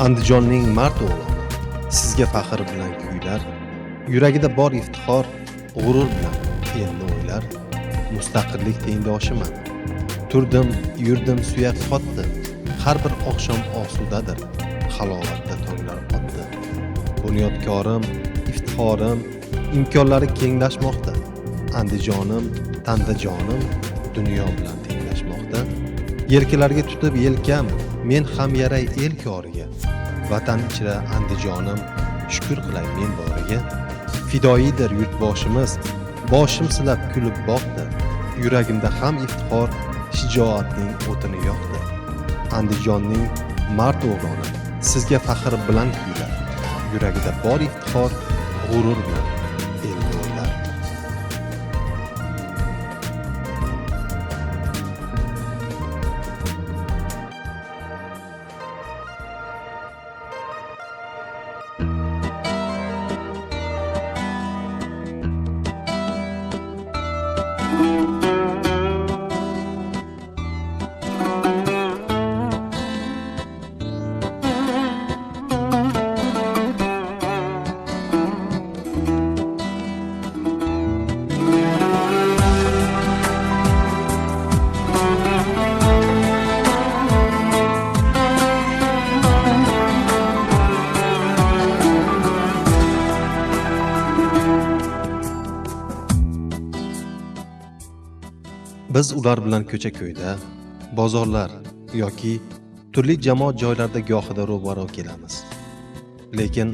Andijonning mard o'g'loni, sizga faxr bilan kuylar, yuragida bor iftixor, g'urur bilan elni o'ylar. Mustaqillik tengdoshiman. Turdim, yurdim, suyak qotdi. Har bir oqshom osudadir. Halovatda tonglar otdi. Bunyodkorim, iftixorim, imkonlari kenglashmoqda. Andijonim, tandajonim dunyo bilan tenglashmoqda. Yelkalarga tutib yelkam, men ham yaray el koriga. Vatan ichra Andijonim, shukr qilay men boriga. Fidoyidir yurtboshimiz, boshim silab kulib boqdi. Yuragimda ham iftixor, shijoatning o'tini yoqdi. Andijonning mard o'g'loni, sizga faxr bilan kuylar. Yuragida bor iftixor, g'urur bilan elni o'ylar. Biz ular bilan ko'cha-ko'yda, bozorlar yoki turli jamoat joylarda gohida ro'baro kelamiz. Lekin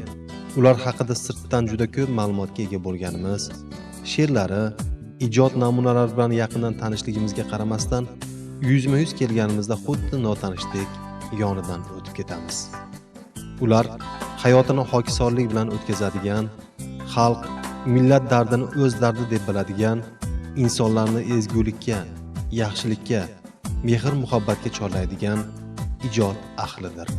ular haqida sirtdan juda ko'p ma'lumotga ega bo'lganimiz, she'rlari, ijod namunalari bilan yaqindan tanishligimizga qaramasdan, yuzma-yuz kelganimizda xuddi notanishdek yonidan o'tib ketamiz. Ular hayotini hokisorlik bilan o'tkazadigan, xalq, millat dardini o'z dardi deb biladigan, insonlarni ezgulikka, yaxshilikka, mehr-muhabbatga chorlaydigan ijod ahlidir.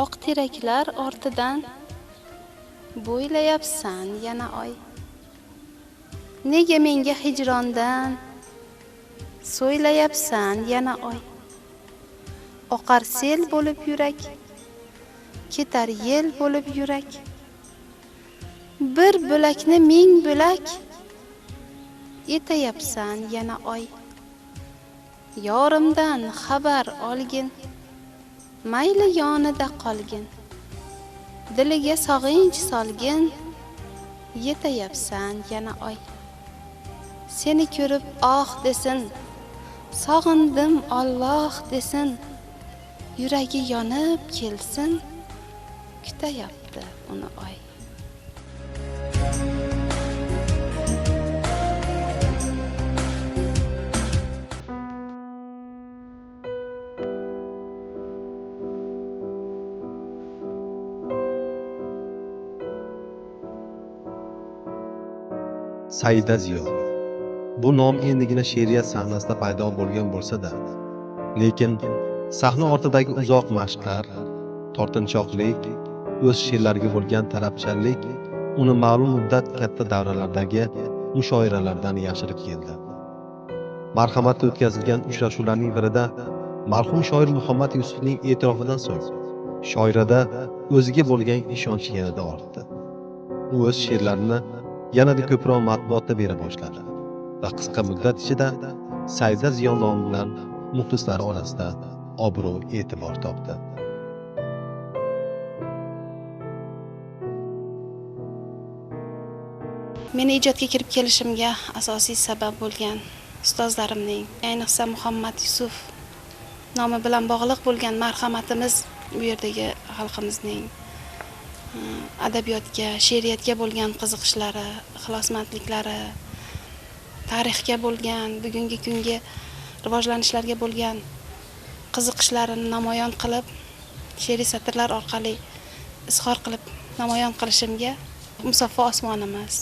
Oq teraklar ortidan bo'ylayapsan yana oy. Nega menga hijrondan so'ylayapsan yana oy. Oqar sel bo'lib yurak, ketar yel bo'lib yurak. Bir bo'lakni ming bo'lak etayapsan yana oy. Yorimdan xabar olgin, mayli yonida qolgin. Diliga sog'inch solgin, yetayapsan yana oy. Seni ko'rib oh desin, sog'indim Alloh desin. Yuragi yonib kelsin, kutayapti uni oy. Saida Ziyo. Bu nom endigina she'riyat sahnasida paydo bo'lgan bo'lsa-da, lekin sahna ortidagi uzoq mashqlar, tortinchoqlik, o'z she'rlariga bo'lgan talabchanlik uni ma'lum muddat katta davralardagi mushoiralardan yashirib keldi. Marhamatda o'tkazilgan uchrashuvlarning birida marhum shoir Muhammad Yusufning e'tirofidan so'ng shoirada o'ziga bo'lgan ishonch yanada ortdi. U o'z she'rlarini yanada ko'proq matbuotda bera boshladi va qisqa muddat ichida Saida Ziyo nomi bilan muxlislari orasida obro' e'tibor topdi. Meni ijodga kirib kelishimga asosiy sabab bo'lgan ustozlarimning, ayniqsa Muhammad Yusuf nomi bilan bog'liq bo'lgan marhamatimiz, bu yerdagi xalqimizning adabiyotga, she'riyatga bo'lgan qiziqishlari, ixlosmandliklari, tarixga bo'lgan, bugungi kunga rivojlanishlarga bo'lgan qiziqishlarini namoyon qilib, she'riy satrlar orqali izhor qilib namoyon qilishimga musaffo osmonimiz,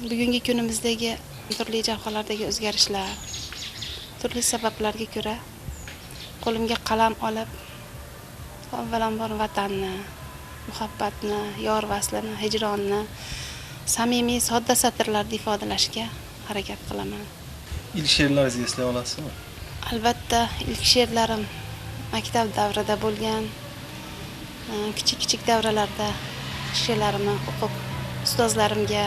bugungi kunimizdagi turli jabhalardagi o'zgarishlar, turli sabablarga ko'ra qo'limga qalam olib, avvalambor vatanni, muhabbatni, yor vaslini, hijronni samimiy, sodda satrlarda ifodalashga harakat qilaman. İlk she'rlaringizni eslay olasizmi? Albatta, ilk she'rlarim maktab davrida bo'lgan. Kichik davralarda she'rlarimni o'qib, ustozlarimga,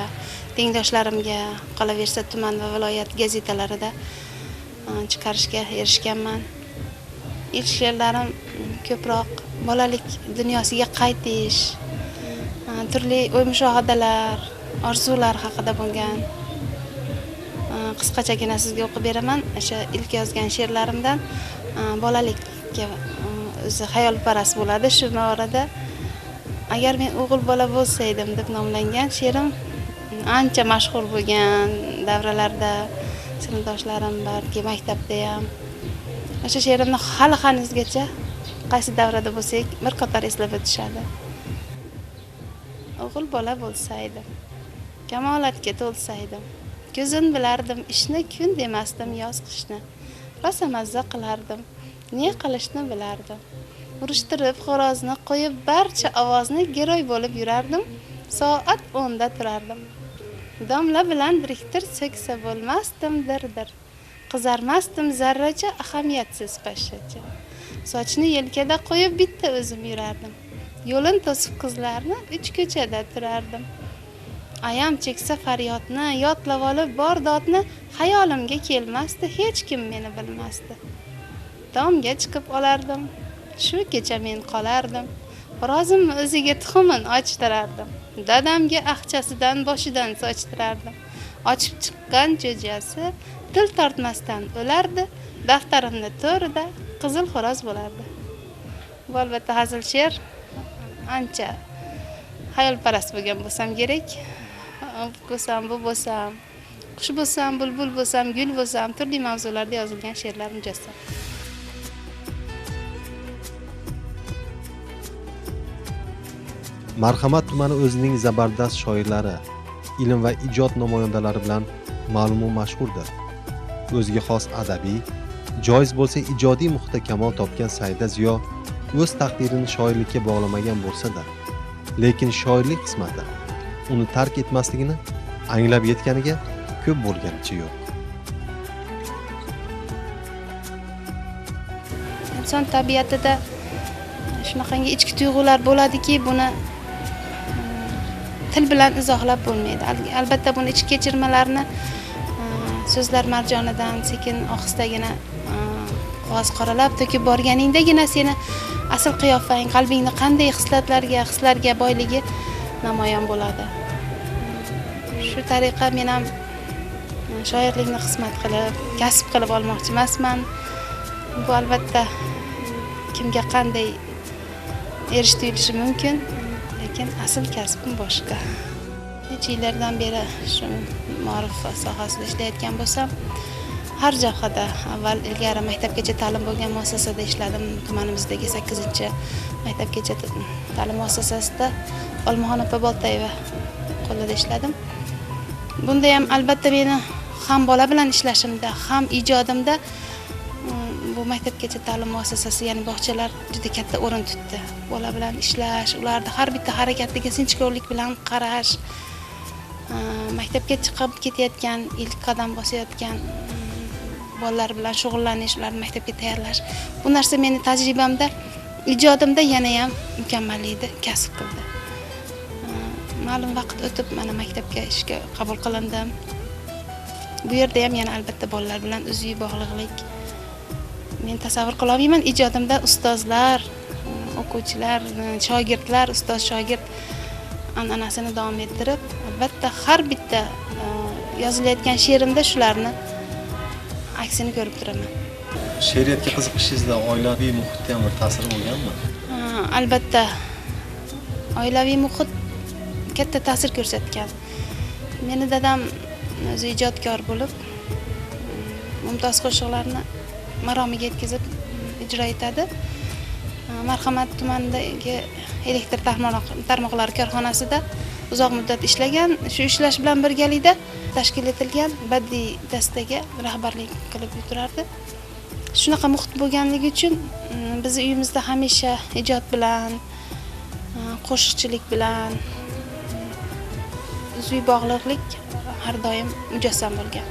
tengdoshlarimga, qolaversa tuman va viloyat gazetalarida chiqarishga erishganman. İlk she'rlarim ko'proq bolalik dunyosiga qaytish, turli o'y mushohadalar, orzular haqida bo'lgan. Qisqachagina sizga o'qib beraman. O'sha ilk yozgan she'rlarimdan bolalikka o'zi xayolparast bo'ladi. Shu orada agar men o'g'il bola bo'lsa edim deb nomlangan she'rim ancha mashhur bo'lgan davralarda, sinfdoshlarim balki maktabda ham. O'sha she'rimni hali hanuzgacha qaysi davrada bo'lsak bir qator eslab o'tishadi. O'g'il bola bo'lsa edim, kamolatga to'lsa edim, ko'zin bilardim, ishni kun demasdim, yoz qishni. Rosa mazza qilardim, ne qilishni bilardim. Urishtirib xo'rozni qo'yib barcha ovozni giroy bo'lib yurardim. Soat 10 da turardim. Domla bilan direktor so'ksa bo'lmasdim dir-dir. Qizarmasdim zarracha, ahamiyatsiz pashshacha. Sochni yelkada qo'yib bitta o'zim yurardim. Yo'lin to'sib qizlarni 3 ko'chada turardim. Ayam cheksa faryodni, yodlab olib bor dodni xayolimga kelmasdi, hech kim meni bilmasdi. Tomga chiqib olardim, shu kecha men qolardim. Xo'rozimni o'ziga tuxumin ochtirardim. Dadamga axchasidan boshidan sochtirardim. Ochib chiqqan jo'jasi til tortmasdan o'lardi, daftarimni to'rida qizil xo'roz bo'lardi. Bu albatta hazil she'r, ancha xayolparast bo'lgan bo'lsam kerak. Bu bo'lsam, qush bo'lsam, bulbul bo'lsam, gul bo'lsam, turli mavzularda yozilgan she'rlar mujassam. Marhamat tumani o'zining zabardast shoirlari, ilm va ijod namoyandalari bilan ma'lum va mashhurdir. O'ziga xos adabiy, joiz bo'lsa ijodiy muhitda kamol topgan Saida Ziyo o'z taqdirini shoirlikka bog'lamagan bo'lsa-da, lekin shoirlik qismati uni tark etmasligini anglab yetganiga ko'p bo'lganicha yo'q. Inson tabiatida shunaqangi ichki tuyg'ular bo'ladiki, buni til bilan izohlab bo'lmaydi. Albatta buni ichki kechirmalarni so'zlar marjonidan sekin ohistagina qog'oz qoralab to'kib borganingdagina seni asl qiyofang, qalbingni qanday hislarga boyligi namoyon bo'ladi. Shu tariqa men ham shoirlikni xizmat qilib, kasb qilib olmoqchi emasman. Bu albatta kimga qanday erish tuyulishi mumkin, lekin asl kasbim boshqa. Necha yillardan beri shu ma'rif sohasida ishlayotgan bo'lsam, har jihada avval ilgari maktabgacha ta'lim bo'lgan muassasada ishladim. Tumanimizdagi 8-maktabgacha ta'lim muassasasida Olmaxon opa Boltayeva qo'lida ishladim. Bunda ham albatta meni ham bola bilan ishlashimda, ham ijodimda bu maktabgacha ta'lim muassasasi, ya'ni bog'chalar juda katta o'rin tutdi. Bola bilan ishlash, ularni har bitta harakatiga sinchkovlik bilan qarash, maktabga chiqib ketayotgan, ilk qadam bosayotgan bolalar bilan shug'ullanish, ularni maktabga tayyorlash. Bu narsa meni tajribamda, ijodimda yana ham mukammallikni kasb qildi. Ma'lum vaqt o'tib mana maktabga ishga qabul qilindim. Bu yerda ham yana albatta bolalar bilan uzviy bog'liqlik. Men tasavvur qila olmayman, ijodimda ustozlar, o'quvchilar, shogirdlar, ustoz shogird an'anasini davom ettirib, albatta har bitta yozilayotgan she'rimda shularni aksini ko'rib turaman. She'riyatga qiziqishingizda oilaviy muhitda ham bir ta'sir bo'lganmi? Albatta. Oilaviy muhit katta ta'sir ko'rsatgan. Meni dadam o'zi ijodkor bo'lib, mumtoz qo'shiqlarni maromiga yetkazib ijro etadi. Marhamat tumanidagi elektr tarmoqlari korxonasida uzoq muddat ishlagan. Shu ishlash bilan birgalikda tashkil etilgan badiiy dastaga rahbarlik qilib turardi. Shunaqa muhit bo'lganligi uchun biz uyimizda hamisha ijod bilan, qo'shiqchilik bilan uzuy bog'liqlik har doim mujassam bo'lgan.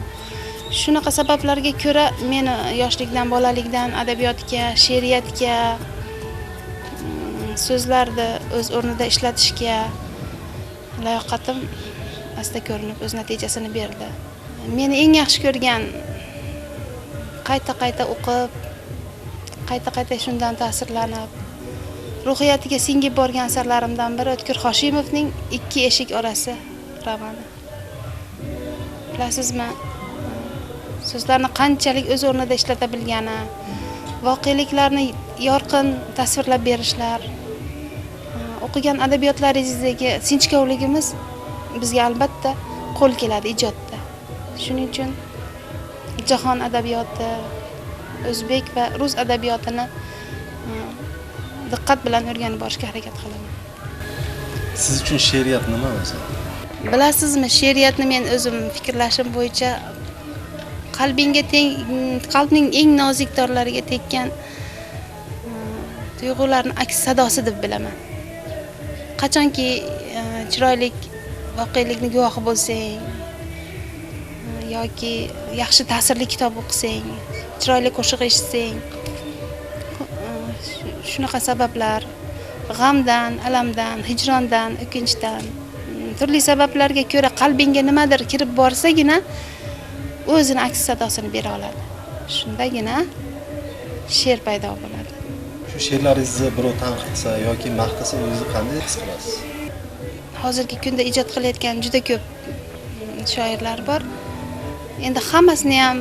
Shunaqa sabablarga ko'ra meni yoshlikdan, bolalikdan adabiyotga, she'riyatga, so'zlarni o'z o'rnida ishlatishga layoqatim asta ko'rinib o'z natijasini berdi. Meni eng yaxshi ko'rgan qayta o'qib, qayta shundan ta'sirlanib, ruhiyatiga singib borgan asarlarimdan biri O'tkir Hoshimovning Ikki eshik orasi romani. Bilasizmi? So'zlarni qanchalik o'z o'rnida ishlata bilgani, voqeliklarni yorqin tasvirlab berishlar, o'qigan adabiyotlaringizdagi sinchkovligimiz bizga albatta qo'l keladi ijodda. Shuning uchun jahon adabiyoti, o'zbek va rus adabiyotini diqqat bilan o'rganib borishga harakat qilaman. Siz uchun she'riyat nima o'zi? Bilasizmi, she'riyatni men o'zim fikrlashim bo'yicha qalbning eng nozik torlariga tekkan tuyg'ularning aks sadosi deb bilaman. Qachonki chiroyli voqelikni guvohi bo'lsang yoki yaxshi ta'sirli kitob o'qisang, chiroyli qo'shiq eshitsang, shunaqa sabablar g'amdan, alamdan, hijrondan, o'kinchdan, turli sabablarga ko'ra qalbingga nimadir kirib borsagina o'zini aks sadosini bera oladi. Shundagina she'r paydo bo'ladi. Shu she'rlaringizni birov tanqidsa yoki maqtasa o'zingizni qanday his qilasiz? Hozirgi kunda ijod qilayotgan juda ko'p shoirlar bor. Endi hammasini ham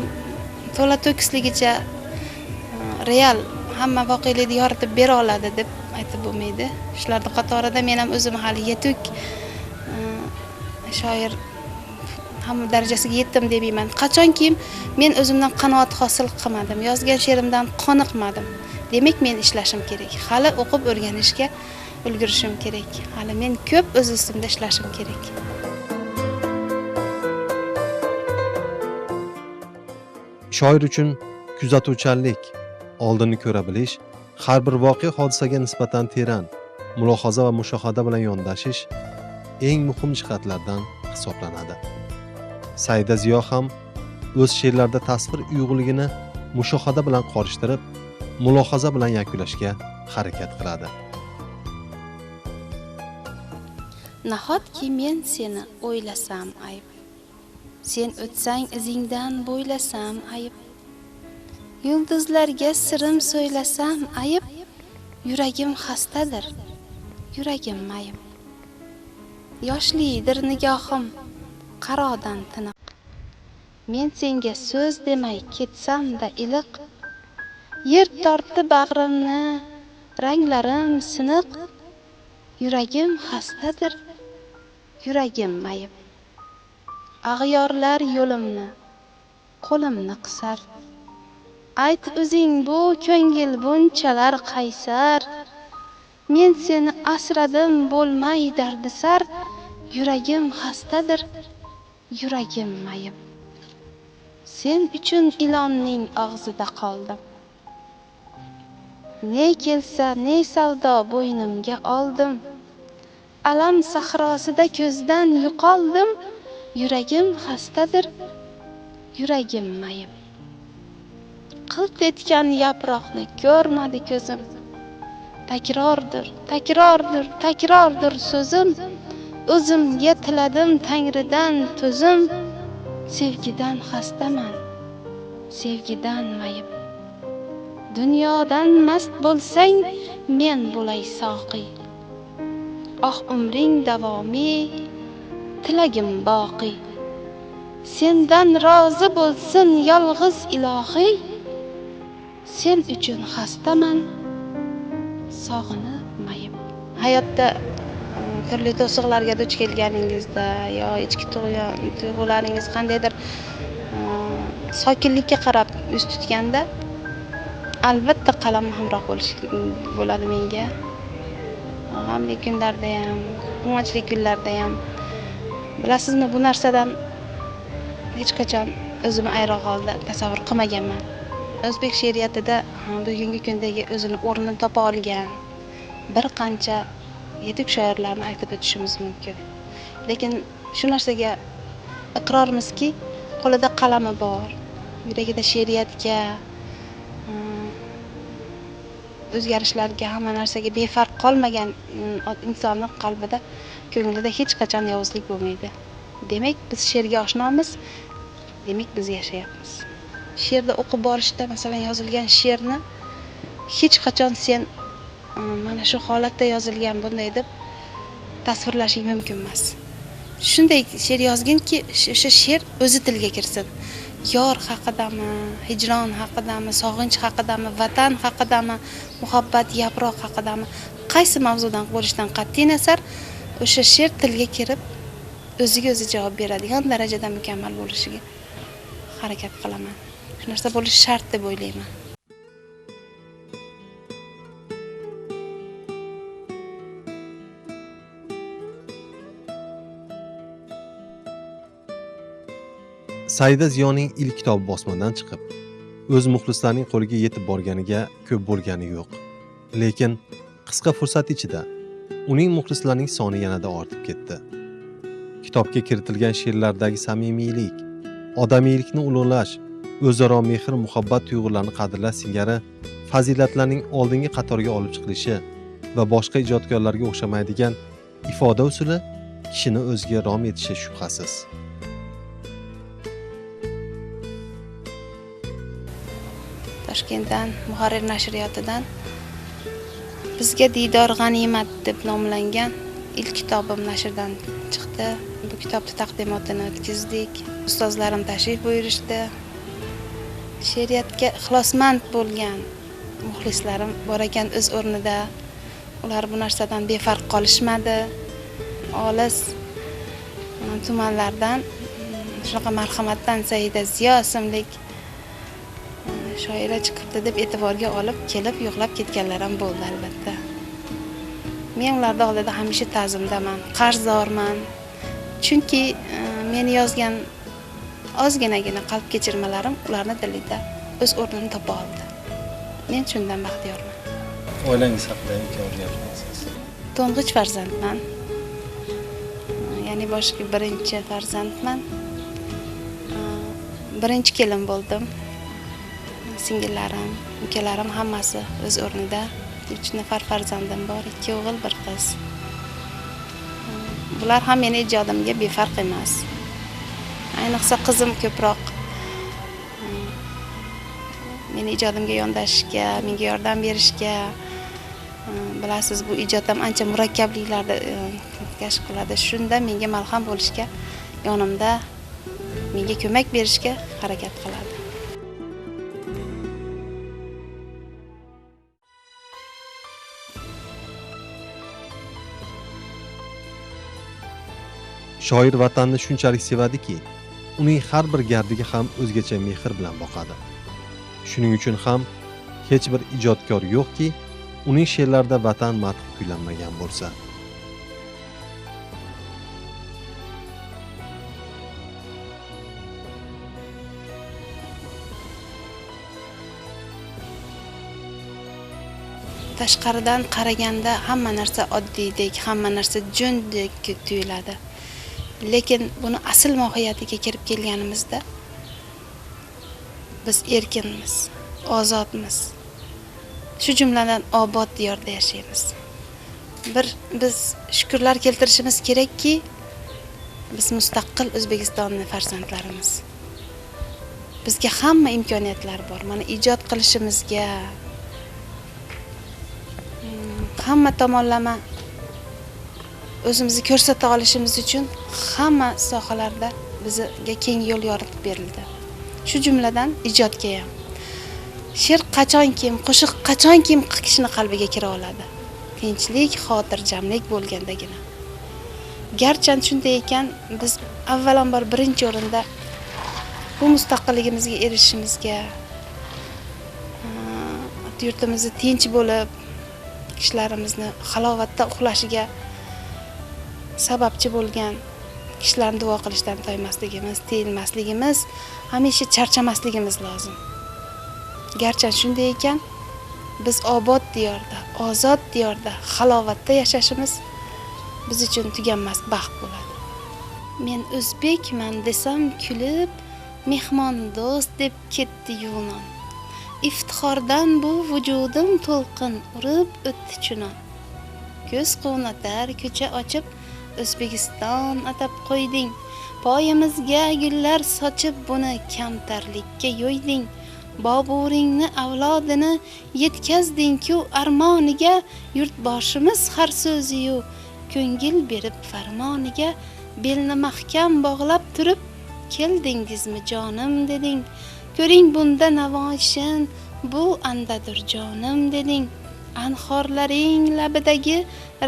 to'la to'kisligicha real hamma voqelikni yoritib bera oladi deb aytib bo'lmaydi. Shularning qatorida men ham o'zim hali yetuk shoir hamma darajasiga yetdim demayman. Qachonki men o'zimdan qanoat hosil qilmadim, yozgan she'rimdan qoniqmadim. Demak, men ishlashim kerak. Hali o'qib o'rganishga ulgurishim kerak. Hali men ko'p o'z ustimda ishlashim kerak. Shoir uchun kuzatuvchanlik, oldinni ko'ra bilish, har bir voqea hodisaga nisbatan teran mulohaza va mushohada bilan yondashish eng muhim jihatlardan hisoblanadi. Saida Ziyo ham o'z she'rlarida tasvir uyg'unligini mushohada bilan qorishtirib, mulohaza bilan yakunlashga harakat qiladi. Nahotki men seni o'ylasam ayb, sen o'tsang izingdan bo'ylasam ayb, yulduzlarga sirim so'ylasam ayb, yuragim xastadir, yuragim mayib. Yoshlidir nigohim qarodan tiniq, men senga so'z demay ketsam-da iliq, yer tortdi bag'rimni, ranglarim siniq, yuragim xastadir, yuragim mayib. Ag'yorlar yo'limni, qo'limni qisar, ayt o'zing bu ko'ngil bunchalar qaysar, men seni asradim bo'lmay dardisar, yuragim xastadir, yuragim mayib. Sen uchun ilonning og'zida qoldim, ne kelsa ne savdo bo'ynimga oldim, alam sahrosida ko'zdan yo'qoldim, yuragim xastadir, yuragim mayib. Qilt etgan yaproqni ko'rmadi ko'zim, takrordir, takrordir, takrordir so'zim, o'zimga tiladim Tangridan to'zim, sevgidan xastaman, sevgidan mayib. Dunyodan mast bo'lsang, men bo'lay soqiy, oh umring davomi, tilagim boqiy. Sendan rozi bo'lsin yolg'iz ilohiy, sen uchun xastaman, sog'inib mayib. Hayotda turli to'siqlarga duch kelganingizda yo ichki tuyg'ularingiz qandaydir sokinlikka qarab yuz tutganda, albatta qalam hamroh bo'ladi menga. G'amli kunlarda ham, quvonchli kunlarda ham. Bilasizmi, bu narsadan hech qachon o'zimni ayrog'i oldida tasavvur qilmaganman. O'zbek she'riyatida bugungi kundagi o'zini o'rnini topa olgan bir qancha yetuk shoirlarni aytib o'tishimiz mumkin. Lekin shu narsaga iqrorimizki, qo'lida qalami bor, yuragida she'riyatga, o'zgarishlarga, hamma narsaga befarq qolmagan insonning qalbida, ko'nglida hech qachon yovuzlik bo'lmaydi. Demak, biz she'rga oshnomiz, demak biz yashayapmiz. She'rda o'qib borishda, masalan, yozilgan she'rni hech qachon sen mana shu holatda yozilgan bunday deb tasvirlashing mumkin emas. Shunday she'r yozginki, o'sha she'r o'zi tilga kirsin. Yor haqidami, hijron haqidami, sog'inch haqidami, vatan haqidami, muhabbat, yaproq haqidami, qaysi mavzudan bo'lishidan qat'iy nazar, o'sha she'r tilga kirib, o'ziga o'zi javob beradigan darajada mukammal bo'lishiga harakat qilaman. Shu narsa bo'lishi shart deb o'ylayman. Saida Ziyoning ilk kitobi bosmadan chiqib, o'z muxlislarining qo'liga yetib borganiga ko'p bo'lgani yo'q. Lekin qisqa fursat ichida uning muxlislarining soni yanada ortib ketdi. Kitobga kiritilgan she'rlardagi samimiylik, odamiylikni ulug'lash, o'zaro mehr, muhabbat tuyg'ularini qadrlash singari fazilatlarning oldingi qatorga olib chiqilishi va boshqa ijodkorlarga o'xshamaydigan ifoda usuli kishini o'ziga rom etishi shubhasiz. Toshkentdan Muharrir nashriyotidan bizga diydor g'animat deb nomlangan ilk kitobim nashrdan chiqdi. Bu kitobni taqdimotini o'tkazdik. Ustozlarim tashrif buyurishdi. She'riyatga ixlosmand bo'lgan muxlislarim bor ekan o'z o'rnida. Ular bu narsadan befarq qolishmadi. Olis tumanlardan shunaqa marhamatdan Saida Ziyo ismli shoira chiqibdi deb e'tiborga olib kelib yo'qlab ketganlar ham bo'ldi albatta. Men ularning oldida hamisha ta'zimdaman, qarzdorman. Chunki meni yozgan ozginagina qalb kechirmalarim ularning dilida o'z o'rnini topa oldi. Men shundan baxtiyorman. Oilangiz haqida ikki gapirsangiz. To'ng'ich farzandman. Ya'ni boshqa birinchi farzandman. Birinchi kelin bo'ldim. Singillarim, ukalarim hammasi o'z o'rnida. 3 nafar farzandim bor, 2 o'g'il, 1 qiz. Bular ham meni ijodimga befarq emas. Ayniqsa qizim ko'proq meni ijodimga yondashishga, menga yordam berishga, bilasiz, bu ijoddan ancha murakkabliklarni kashf qiladi. Shunda menga malham bo'lishga, yonimda menga ko'mak berishga harakat qiladi. Shoir vatanni shunchalik sevadiki, uning har bir gardiga ham o'zgacha mehr bilan boqadi. Shuning uchun ham hech bir ijodkor yo'qki, uning she'rlarida vatan madhi kuylanmagan bo'lsa. Tashqaridan qaraganda hamma narsa oddiydek, hamma narsa jo'ndek tuyuladi. Lekin buni asl mohiyatiga kirib kelganimizda biz erkinmiz, ozodmiz. Shu jumladan obod diyorda yashaymiz. Biz shukrlar keltirishimiz kerakki, biz mustaqil O'zbekistonning farzandlarimiz. Bizga hamma imkoniyatlar bor. Mana ijod qilishimizga, hamma tomonlama o'zimizni ko'rsata olishimiz uchun hamma sohalarda bizga keng yo'l yoritib berildi. Shu jumladan ijodga ham. She'r qachonkim, qo'shiq qachonkim kishining qalbiga kira oladi. Tinchlik, xotirjamlik bo'lgandagina. Garchi shunday ekan, biz avvalambor birinchi o'rinda bu mustaqilligimizga erishishimizga, yurtimizni tinch bo'lib, kishilarimizni halovatda uxlashiga sababchi bo'lgan kishilarni duo qilishdan toymasligimiz, tiyilmasligimiz, hamisha charchamasligimiz lozim. Garchi shunday ekan, biz obod diyorda, ozod diyorda, halovatda yashashimiz biz uchun tuganmas baxt bo'ladi. Men o'zbekman desam kulib, mehmon do'st deb ketdi Yunon. İftixordan bu vujudim to'lqin urib o'tdi chunon. Ko'z quvnatar ko'cha ochib O'zbekiston atab qo'yding. Poyimizga gullar sochib buni kamtarlikka yo'yding. Boburingni avlodini yetkazding-ku armoniga, yurtboshimiz har so'ziyu ko'ngil berib farmoniga, belni mahkam bog'lab turib keldingizmi jonim deding. Ko'ring bunda navoishin, bu andadir jonim deding. Anhorlaring labidagi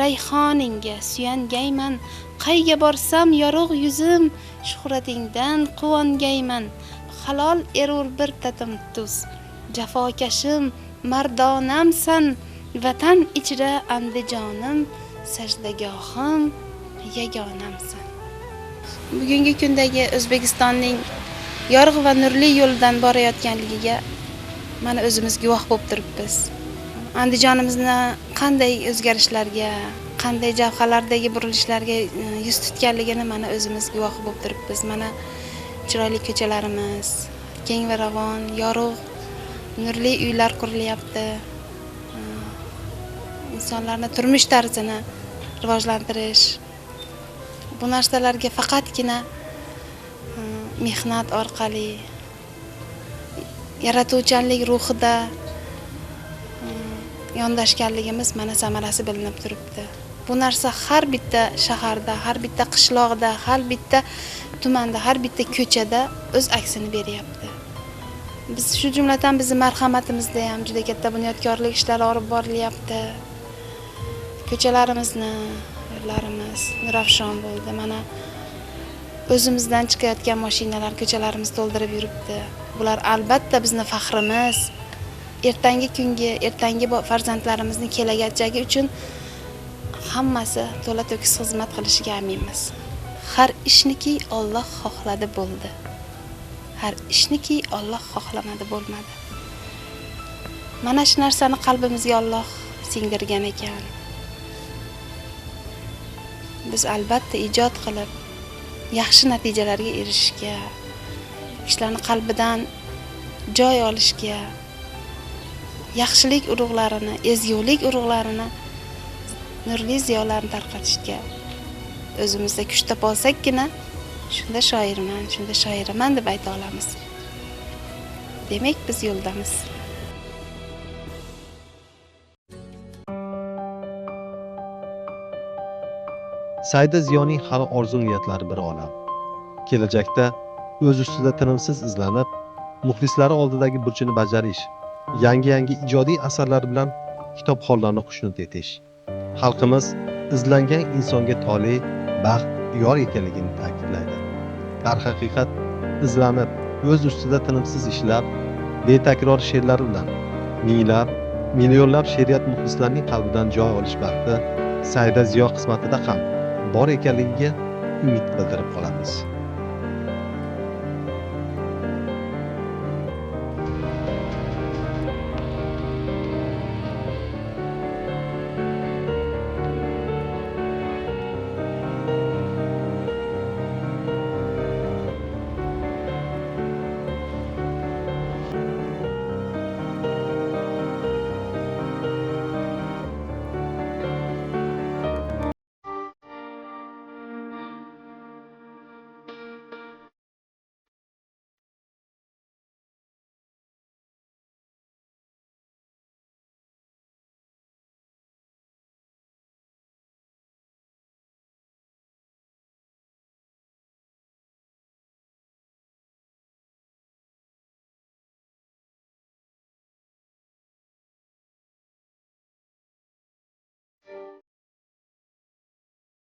rayhoningga suyangayman. Qayga borsam yorug' yuzim, shuhratingdan quvongayman. Halol erur bir tatim tuz, jafokashim mardonamsan. Vatan ichra andijonim, sajdagohim yagonamsan. Bugungi kundagi O'zbekistonning yorug' va nurli yo'lidan borayotganligiga mana o'zimiz guvoh bo'lib turibmiz. Andijonimizni qanday o'zgarishlarga, qanday javhalardagi burilishlarga yuz tutganligini mana o'zimiz guvoh bo'lib turibmiz. Mana chiroyli ko'chalarimiz, keng va ravon, yorug', nurli uylar qurilyapti. Insonlarning turmush tarzini rivojlantirish, bu narsalarga faqatgina mehnat orqali, yaratuvchanlik ruhida yondashganligimiz mana samarasi bilinib turibdi. Bu narsa har bitta shaharda, har bitta qishloqda, har bitta tumanda, har bitta ko'chada o'z aksini beryapti. Biz shu jumladan bizning marhamatimizda ham juda katta bunyodkorlik ishlari olib borilyapti. Ko'chalarimizni, yo'llarimiz nurafshon bo'ldi. Mana o'zimizdan chiqayotgan mashinalar ko'chalarimizni to'ldirib yuribdi. Bular albatta bizning faxrimiz. Ertangi kungi, ertangi farzandlarimizning kelajagi uchun hammasi to'la to'kis xizmat qilishiga aminmiz. Har ishniki Alloh xohladi bo'ldi. Har ishniki Alloh xohlamadi bo'lmadi. Mana shu narsani qalbimizga Alloh singdirgan ekan. Biz albatta ijod qilib yaxshi natijalarga erishishga, kishilarning qalbidan joy olishga, yaxshilik urug'larini, ezgulik urug'larini, nurli ziyolarni tarqatishga o'zimizda kuch topa olsakkina, shunda shoirman, shunda shoiraman deb ayta olamiz. Demak, biz yo'ldamiz. Saida Ziyoning hali orzu niyatlari bir olam. Kelajakda o'z ustida tinimsiz izlanib, muxlislari oldidagi burchini bajarish, yangi ijodiy asarlar bilan kitobxonlarni xushnud etish. Xalqimiz izlangan insonga tole, baxt yor ekanligini ta'kidlaydi. Darhaqiqat izlanib, o'z ustida tinimsiz ishlab, betakror she'rlari bilan minglab, millionlab she'riyat muxlislarining qalbidan joy olish baxti Saida Ziyo qismatida ham bor ekanligiga umid bildirib qolamiz.